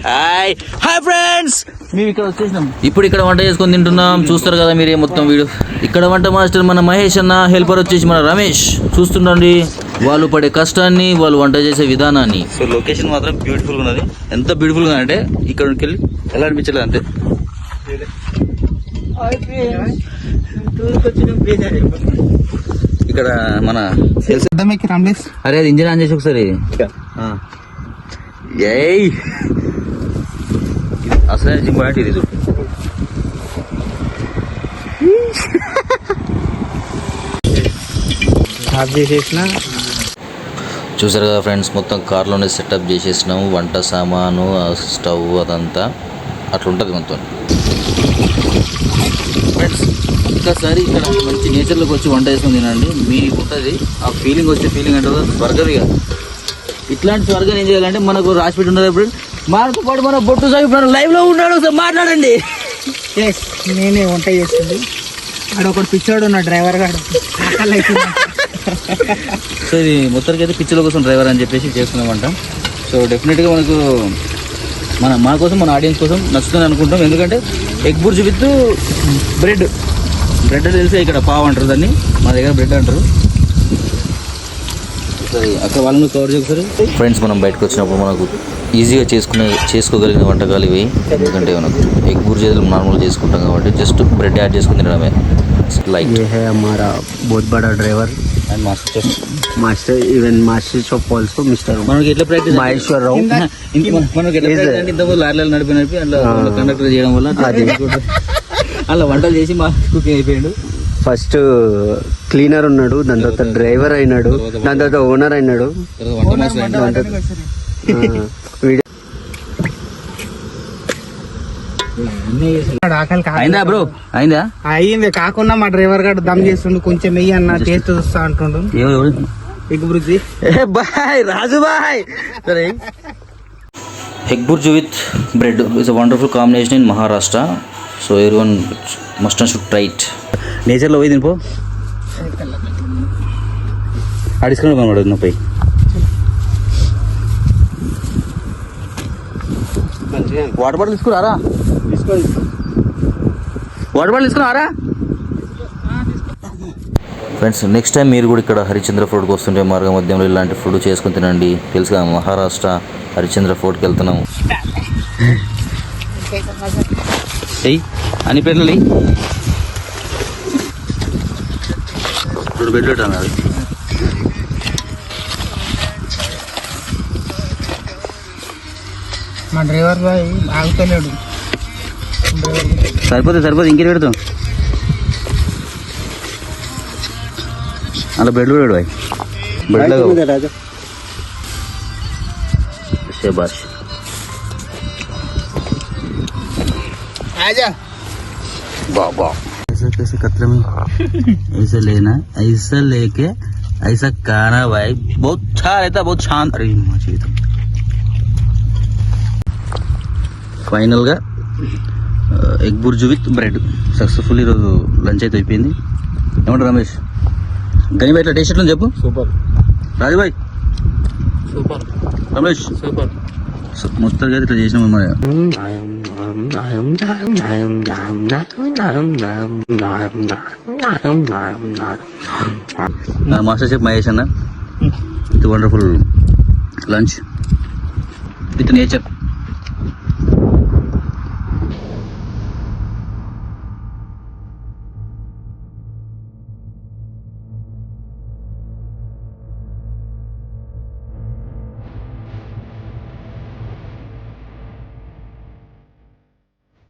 Hi hi friends, మేము ఇక్కడ వచ్చేసినాం. ఇప్పుడు ఇక్కడ వంట చేసుకొని తింటున్నాం. చూస్తారు కదా మీరే మొత్తం వీడియో. ఇక్కడ వంట మాస్టర్ మన మహేష్ అన్న, హెల్పర్ వచ్చేసి మన రమేష్. చూస్తుండండి వాళ్ళు పడే కష్టాన్ని, వాళ్ళు వంట చేసే విధానాన్ని. సో లొకేషన్ మాత్రం బ్యూటిఫుల్గా ఉన్నది. ఎంత బ్యూటిఫుల్గా అంటే ఇక్కడ వెళ్ళి ఎలా అనిపించలేదు అంతే. ఇక్కడ మన అరే అది ఇంజిన్ ఆన్ చేసి ఒకసారి. ఏయ్ అసలే ఇంపార్టెంట్ ఇది. చూసారు కదా ఫ్రెండ్స్, మొత్తం కార్లోనే సెటప్ చేసేసినాము. వంట సామాను, స్టవ్ అదంతా అట్లా ఉంటుంది మొత్తం. ఫ్రెండ్స్ ఒక్కసారి ఇక్కడ మంచి నేచర్లోకి వచ్చి వంట చేసుకుని తినండి. మీకు ఉంటుంది ఆ ఫీలింగ్. వచ్చే ఫీలింగ్ అంటే స్వర్గం. ఇక ఇట్లాంటి స్వర్గం ఏం చేయాలంటే మనకు రాసిపెట్టి ఉన్నది. ఇప్పుడు మనకు పాటు మన బొట్టు సాగు లైవ్ లో ఉన్నాడు, ఒకసారి మాట్లాడండి. నేనే వంట చేస్తుంది. అక్కడ ఒకటి పిచ్చోడు ఉన్న డ్రైవర్ గారు. సో ఇది మొత్తానికి అయితే పిచ్చల కోసం డ్రైవర్ అని చెప్పేసి చేస్తున్నామంట. సో డెఫినెట్గా మనకు మన కోసం, మన ఆడియన్స్ కోసం నచ్చుతుంది అనుకుంటాం. ఎందుకంటే ఎగ్ బుర్జ్ విత్ బ్రెడ్ తెలిసే ఇక్కడ పావ్ అంటారు దాన్ని, మా దగ్గర బ్రెడ్ అంటారు. సరే అక్కడ వాళ్ళని కవర్ చేస్తారు. ఫ్రెండ్స్ మనం బయటకు వచ్చినప్పుడు మనకు ఈజీగా చేసుకోగలిగిన వంటకాలు ఇవి. ఎందుకంటే మనకు ఎగ్ బుర్జ్ నార్మల్గా చేసుకుంటాం కాబట్టి జస్ట్ బ్రెడ్ యాడ్ చేసుకుని తినడమే. लाइक ये है हमारा बहुत बड़ा driver and master even master shop also mister మనకి ఎట్లా ప్రాక్టీస్ మహేశ్వర్ రావు. మనకి ఎట్లా ప్రాక్టీస్ అంటే ఇంతకు లారీలు నడిపి అట్లా కండక్టర్ చేయడం వల్ల అలా వంటలు చేసి మా కుకింగ్ అయిపోయాడు. ఫస్ట్ క్లీనర్ ఉన్నాడు, దాని తర్వాత డ్రైవర్ అయినాడు, దాని తర్వాత ఓనర్ అయినాడు. అయిందా బ్రో? అయిందా? అయింది. కాకుండా మా డ్రైవర్ గారు దమ్ చేస్తుండు. కొంచెం వెయ్యి అన్న టేస్ట్ చూస్తా అంటుండు. ఎగ్ బుర్జీ బాయ్ రాజు బాయ్. సరే egg bhurji with bread is a wonderful combination in Maharashtra. So everyone must and should try it. నేచర్లో పోయి తినిపో. ఆ డిస్కౌంట్ కనబడదు నా పై. వాటర్ బాటిల్ తీసుకురారా? వాటర్ బాటిల్ తీసుకురారా? ఫ్రెండ్స్ నెక్స్ట్ టైం మీరు కూడా ఇక్కడ హరిశ్చంద్ర ఫోర్ట్కి వస్తుంటే మార్గ మధ్యంలో ఇలాంటి ఫుడ్ చేసుకుని తినండి. తెలుసుగా మహారాష్ట్ర హరిశ్చంద్ర ఫోర్ట్కి వెళ్తున్నాము. చెయ్యి అని పేర్లు ఇప్పుడు బెడ్ అన్నారు. మా డ్రైవర్ బాయ్ ఆగుతలేడు. సరిపోతే ఇంకేం పెడతాం. అలా బెడ్ పెడు బాయ్. బెడ్ శబాష్. बाबा ऐसा कैसे कतरे में ऐसे लेना, ऐसा लेके ऐसा खाना भाई. बहुत अच्छा रहता, बहुत शांत. अरे ఫైనల్ గా egg bhurji with bread successful. ఈరోజు లంచ్ అయితే అయిపోయింది. ఏమంటారు రమేష్? గని బయట టేస్ట్ ఎట్లా చెప్పు. Super Rajubhai. Super Ramesh super. మొత్తం ఇట్లా చేసినాం మరి. నా మాస్టర్ చెఫ్ మహేష్ అన్న with wonderful lunch with nature.